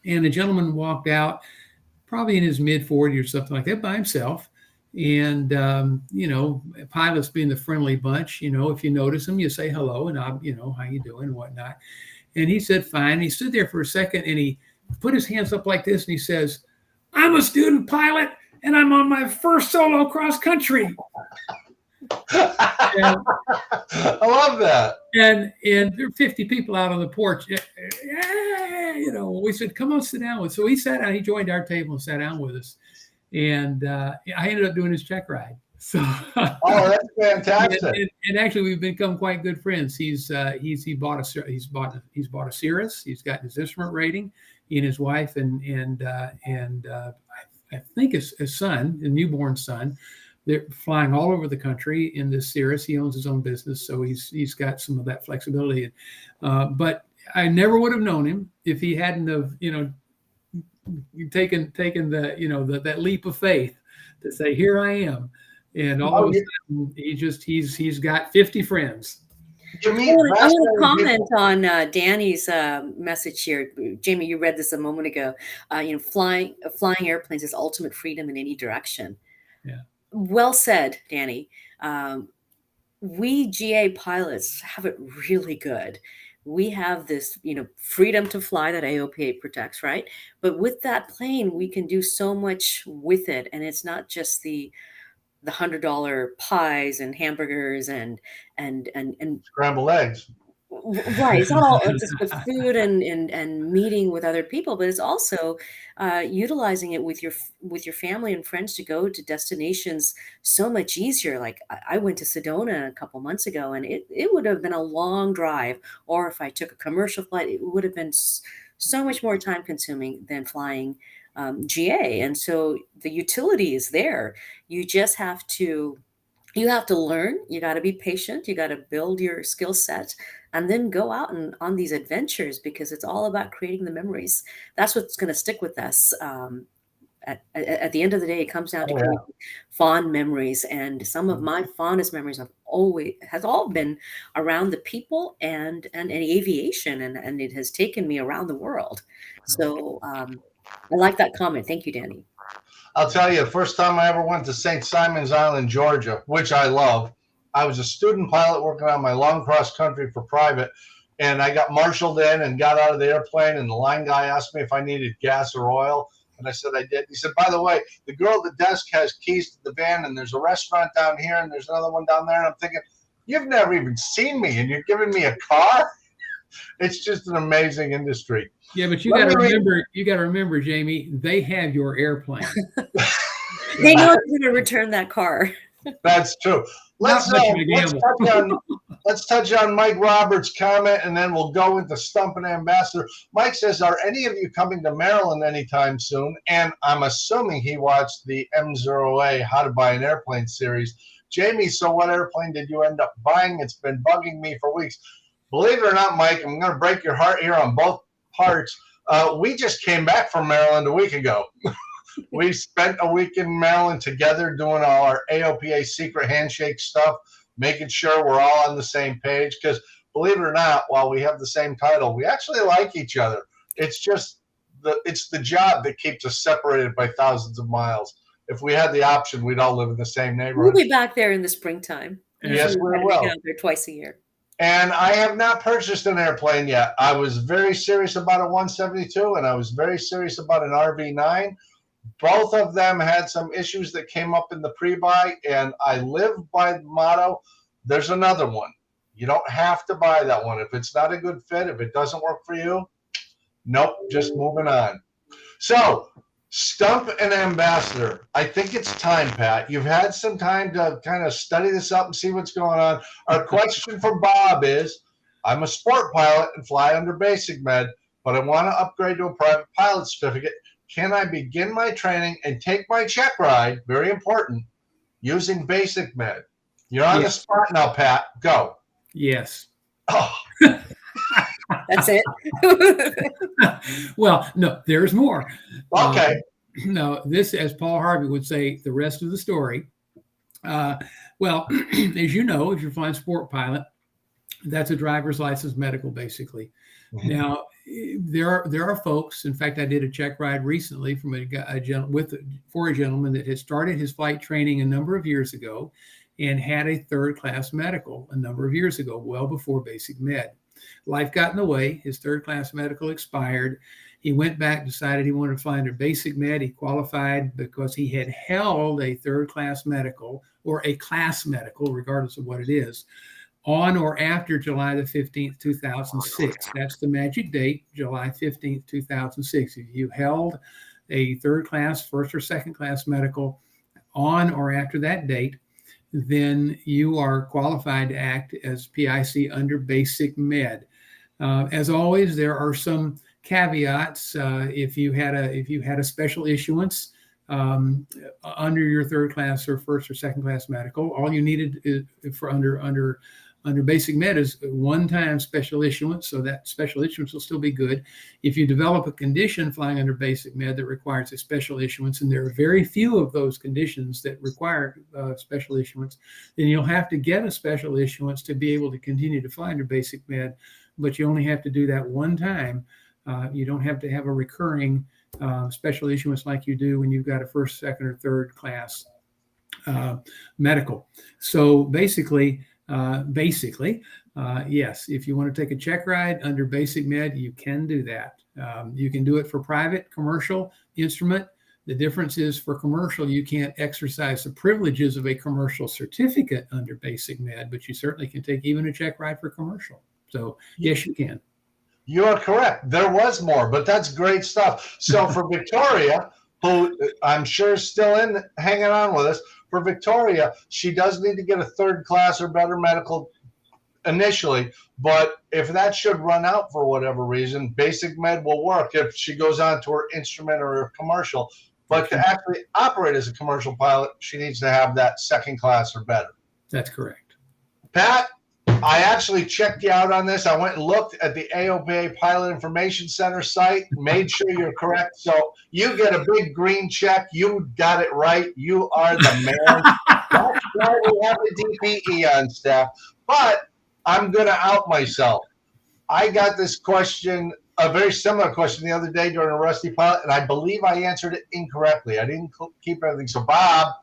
and a gentleman walked out, probably in his mid-40s or something like that, by himself. And, pilots being the friendly bunch, if you notice him, you say hello, and how you doing and whatnot. And he said, fine. He stood there for a second, and he put his hands up like this, and he says, I'm a student pilot, and I'm on my first solo cross country. I love that. And there were 50 people out on the porch. We said, come on, sit down with us. So he sat down, he joined our table and sat down with us. And I ended up doing his check ride. So oh, that's fantastic. And actually we've become quite good friends. He bought a Cirrus. He's gotten his instrument rating. He and his wife and I think his son, a newborn son. They're flying all over the country in this Cirrus. He owns his own business, so he's got some of that flexibility. But I never would have known him if he hadn't have, taken the that leap of faith to say, here I am. And all of a sudden he's got 50 friends. I want to comment on Danny's message here. Jamie, you read this a moment ago. Flying airplanes is ultimate freedom in any direction. Yeah. Well said, Danny. We GA pilots have it really good. We have this, freedom to fly that AOPA protects, right? But with that plane, we can do so much with it, and it's not just the $100 pies and hamburgers and scrambled eggs. Right. It's not all just the food and meeting with other people, but it's also utilizing it with your family and friends to go to destinations so much easier. Like I went to Sedona a couple months ago, and it would have been a long drive, or if I took a commercial flight, it would have been so much more time consuming than flying GA. And so the utility is there. You just have to learn. You got to be patient. You got to build your skill set, and then go out and on these adventures, because it's all about creating the memories. That's what's going to stick with us. At the end of the day, it comes down to creating fond memories. And some of my fondest memories has all been around the people and aviation, and it has taken me around the world. So I like that comment. Thank you, Danny. I'll tell you, the first time I ever went to St. Simon's Island, Georgia, which I love, I was a student pilot working on my long cross country for private, and I got marshaled in and got out of the airplane, and the line guy asked me if I needed gas or oil, and I said I did. He said, by the way, the girl at the desk has keys to the van, and there's a restaurant down here, and there's another one down there, and I'm thinking, you've never even seen me, and you're giving me a car? It's just an amazing industry. Yeah, but you got to remember, Jamie, they have your airplane. They know you're going to return that car. That's true. Let's touch on Mike Roberts' comment, and then we'll go into Stump and Ambassador. Mike says, are any of you coming to Maryland anytime soon? And I'm assuming he watched the M0A How to Buy an Airplane series. Jamie, so what airplane did you end up buying? It's been bugging me for weeks. Believe it or not, Mike, I'm going to break your heart here on both parts. We just came back from Maryland a week ago. We spent a week in Maryland together doing all our AOPA secret handshake stuff, making sure we're all on the same page. Because believe it or not, while we have the same title, we actually like each other. It's just it's the job that keeps us separated by thousands of miles. If we had the option, we'd all live in the same neighborhood. We'll be back there in the springtime. Yes, we will. Get out there twice a year. And I have not purchased an airplane yet. I was very serious about a 172, and I was very serious about an RV9. Both of them had some issues that came up in the pre-buy, and I live by the motto, there's another one. You don't have to buy that one. If it's not a good fit, if it doesn't work for you, nope, just moving on. So, Stump and Ambassador. I think it's time, Pat. You've had some time to kind of study this up and see what's going on. Our question for Bob is, I'm a sport pilot and fly under basic med, but I want to upgrade to a private pilot certificate. Can I begin my training and take my check ride, very important, using basic med? You're on the spot now, Pat. Go. Yes. Oh. That's it. Well, no, there's more. Okay. No, this, as Paul Harvey would say, the rest of the story. Well, as you know, if you're flying sport pilot, that's a driver's license medical, basically. Mm-hmm. Now, there are folks. In fact, I did a check ride recently from for a gentleman that had started his flight training a number of years ago, and had a third-class medical a number of years ago, well before basic med. Life got in the way. His third-class medical expired. He went back, decided he wanted to fly under basic med. He qualified because he had held a third-class medical or a class medical, regardless of what it is, on or after July the 15th, 2006. That's the magic date, July 15th, 2006. If you held a third-class, first or second-class medical on or after that date, then you are qualified to act as PIC under basic med. As always, there are some caveats. If you had a special issuance under your third class or first or second class medical, all you needed for under basic med is one-time special issuance, so that special issuance will still be good. If you develop a condition flying under basic med that requires a special issuance, and there are very few of those conditions that require special issuance, then you'll have to get a special issuance to be able to continue to fly under basic med, but you only have to do that one time. You don't have to have a recurring special issuance like you do when you've got a first, second, or third class medical. So basically, yes, if you want to take a check ride under basic med, you can do that. You can do it for private, commercial, instrument. The difference is for commercial, you can't exercise the privileges of a commercial certificate under basic med, but you certainly can take even a check ride for commercial. So yes, you can. You are correct. There was more, but that's great stuff. So for Victoria, who I'm sure is still hanging on with us, for Victoria, she does need to get a third class or better medical initially, but if that should run out for whatever reason, basic med will work if she goes on to her instrument or her commercial. But to actually operate as a commercial pilot, she needs to have that second class or better. That's correct. Pat, I actually checked you out on this. I went and looked at the AOPA Pilot Information Center site, made sure you're correct. So you get a big green check. You got it right. You are the man. That's why we have the DPE on staff. But I'm going to out myself. I got this question, a very similar question the other day during a Rusty Pilot, and I believe I answered it incorrectly. I didn't keep everything. So, Bob,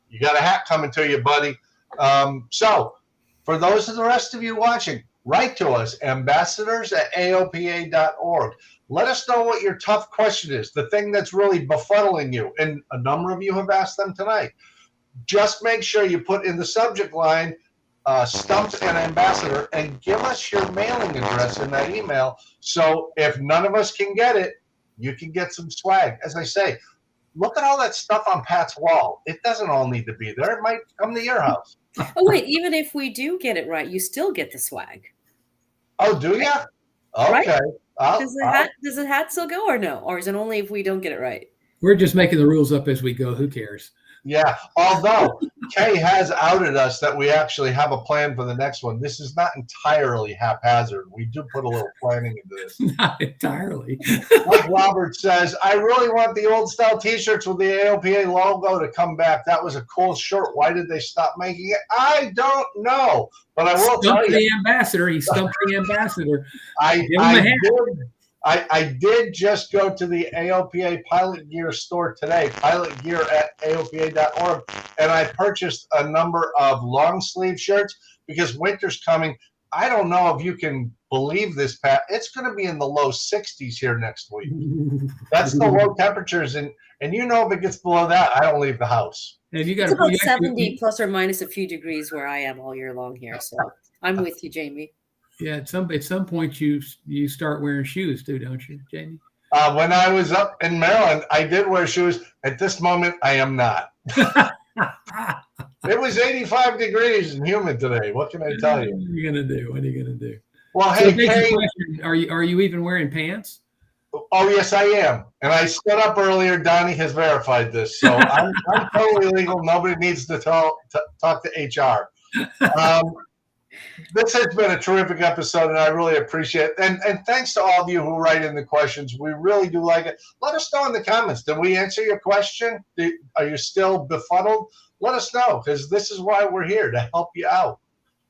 you got a hat coming to you, buddy. So for those of the rest of you watching, write to us, ambassadors@aopa.org. Let us know what your tough question is, the thing that's really befuddling you. And a number of you have asked them tonight. Just make sure you put in the subject line, Stumps and Ambassador, and give us your mailing address in that email. So if none of us can get it, you can get some swag. As I say, look at all that stuff on Pat's wall. It doesn't all need to be there. It might come to your house. Oh, wait, even if we do get it right, you still get the swag. Oh, do you? Okay. Right? Does the hat still go or no? Or is it only if we don't get it right? We're just making the rules up as we go. Who cares? Yeah, although Kay has outed us that we actually have a plan for the next one. This is not entirely haphazard. We do put a little planning into this. Not entirely. Like Robert says, I really want the old style t-shirts with the AOPA logo to come back. That was a cool shirt. Why did they stop making it? I don't know. But I will tell you. The ambassador. He stumped the ambassador. I did just go to the AOPA Pilot Gear store today, pilotgear@aopa.org, and I purchased a number of long sleeve shirts because winter's coming. I don't know if you can believe this, Pat. It's going to be in the low 60s here next week. That's the low temperatures, and you know if it gets below that, I don't leave the house. And it's about 70 plus or minus a few degrees where I am all year long here, so I'm with you, Jamie. Yeah, at some point you start wearing shoes too, don't you, Jamie? When I was up in Maryland, I did wear shoes. At this moment, I am not. It was 85 degrees and humid today. What can I tell you? What are you gonna do? Well, hey, Kay, are you even wearing pants? Oh, yes, I am. And I stood up earlier. Donnie has verified this, so I'm totally legal. Nobody needs to talk to HR. This has been a terrific episode, and I really appreciate it. And thanks to all of you who write in the questions. We really do like it. Let us know in the comments. Did we answer your question? Are you still befuddled? Let us know, because this is why we're here, to help you out.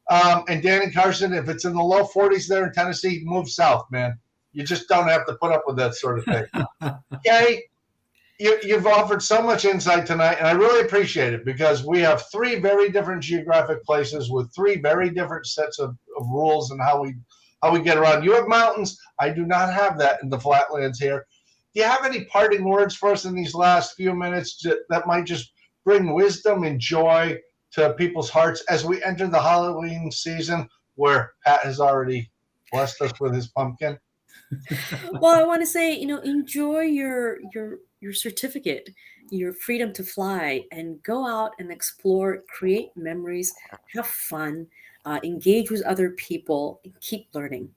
And Danny Carson, if it's in the low 40s there in Tennessee, move south, man. You just don't have to put up with that sort of thing. Okay? You've offered so much insight tonight, and I really appreciate it, because we have three very different geographic places with three very different sets of rules and how we get around. You have mountains. I do not have that in the flatlands here. Do you have any parting words for us in these last few minutes that might just bring wisdom and joy to people's hearts as we enter the Halloween season, where Pat has already blessed us with his pumpkin? Well, I want to say, enjoy your certificate, your freedom to fly, and go out and explore, create memories, have fun, engage with other people, and keep learning.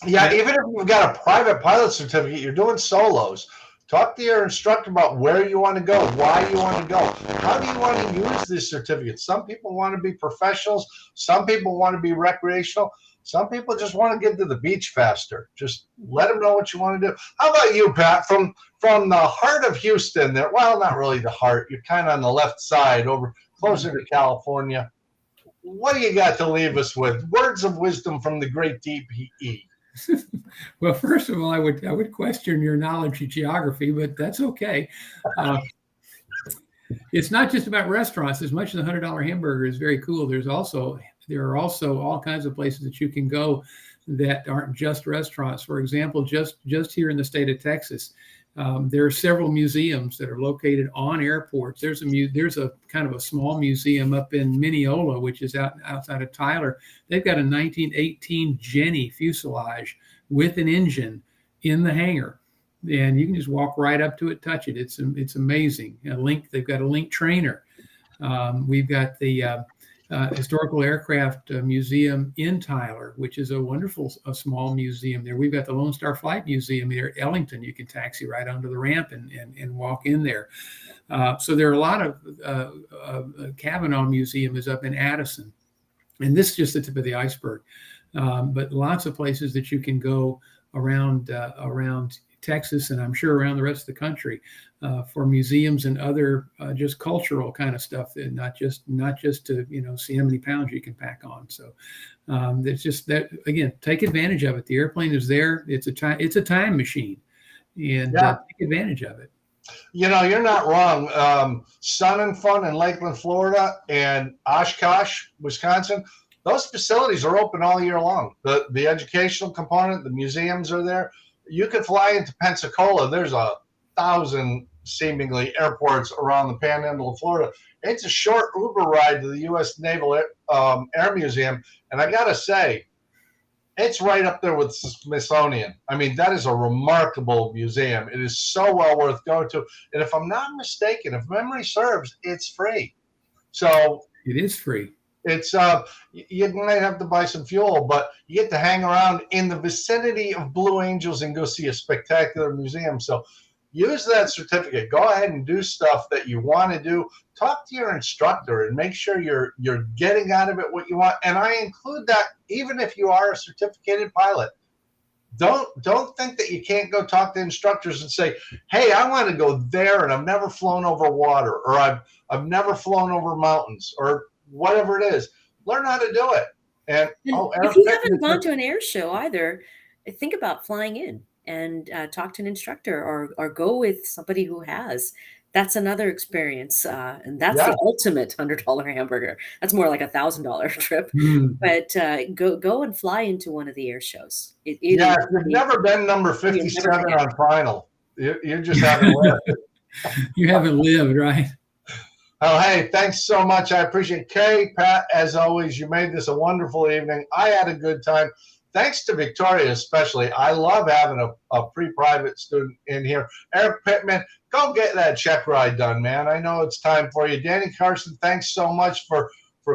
Yeah, even if you've got a private pilot certificate, you're doing solos. Talk to your instructor about where you want to go, why you want to go, how do you want to use this certificate. Some people want to be professionals, some people want to be recreational, some people just want to get to the beach faster. Just let them know what you want to do. How about you, Pat? From the heart of Houston, there. Well, not really the heart. You're kind of on the left side, over closer to California. What do you got to leave us with? Words of wisdom from the great DPE. Well, first of all, I would question your knowledge of geography, but that's okay. It's not just about restaurants. As much as the $100 hamburger is very cool, there are also all kinds of places that you can go that aren't just restaurants. For example, just here in the state of Texas, there are several museums that are located on airports. There's a kind of a small museum up in Mineola, which is outside of Tyler. They've got a 1918 Jenny fuselage with an engine in the hangar, and you can just walk right up to it, touch it. It's amazing. They've got a Link trainer. We've got the Historical Aircraft Museum in Tyler, which is a small museum there. We've got the Lone Star Flight Museum here at Ellington. You can taxi right onto the ramp and walk in there. So there are a lot of Kavanaugh Museum is up in Addison. And this is just the tip of the iceberg. But lots of places that you can go around Texas, and I'm sure around the rest of the country, for museums and other just cultural kind of stuff, and not just to see how many pounds you can pack on. So it's just that, again, take advantage of it. The airplane is there. It's a time machine, and take advantage of it. You're not wrong. Sun and Fun in Lakeland, Florida, and Oshkosh, Wisconsin. Those facilities are open all year long. The educational component, the museums are there. You could fly into Pensacola. There's 1,000 seemingly airports around the panhandle of Florida. It's a short Uber ride to the U.S. Naval Air Museum. And I got to say, it's right up there with Smithsonian. I mean, that is a remarkable museum. It is so well worth going to. And if I'm not mistaken, if memory serves, it's free. So it is free. It's you might have to buy some fuel, but you get to hang around in the vicinity of Blue Angels and go see a spectacular museum. So use that certificate. Go ahead and do stuff that you want to do. Talk to your instructor and make sure you're getting out of it what you want. And I include that even if you are a certificated pilot. Don't think that you can't go talk to instructors and say, hey, I want to go there, and I've never flown over water, or I've never flown over mountains, or whatever it is. Learn how to do it. And if you haven't gone to an air show either, think about flying in and talk to an instructor, or go with somebody who has. That's another experience, and that's the ultimate $100 hamburger. That's more like $1,000 trip. But go and fly into one of the air shows. If you've never been number 57 on final, you just haven't lived. You haven't lived, right? Oh, hey, thanks so much. I appreciate it. Kay, Pat, as always, you made this a wonderful evening. I had a good time. Thanks to Victoria especially. I love having a pre-private student in here. Eric Pittman, go get that check ride done, man. I know it's time for you. Danny Carson, thanks so much for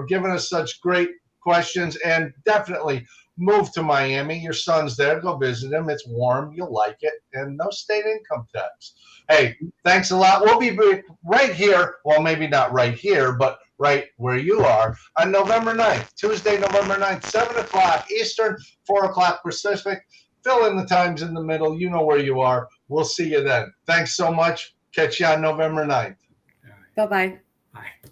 giving us such great questions. And definitely move to Miami. Your son's there. Go visit him. It's warm. You'll like it. And no state income tax. Hey, thanks a lot. We'll be right here. Well, maybe not right here, but right where you are on November 9th, Tuesday, November 9th, 7 o'clock Eastern, 4 o'clock Pacific. Fill in the times in the middle. You know where you are. We'll see you then. Thanks so much. Catch you on November 9th. Bye-bye. Bye.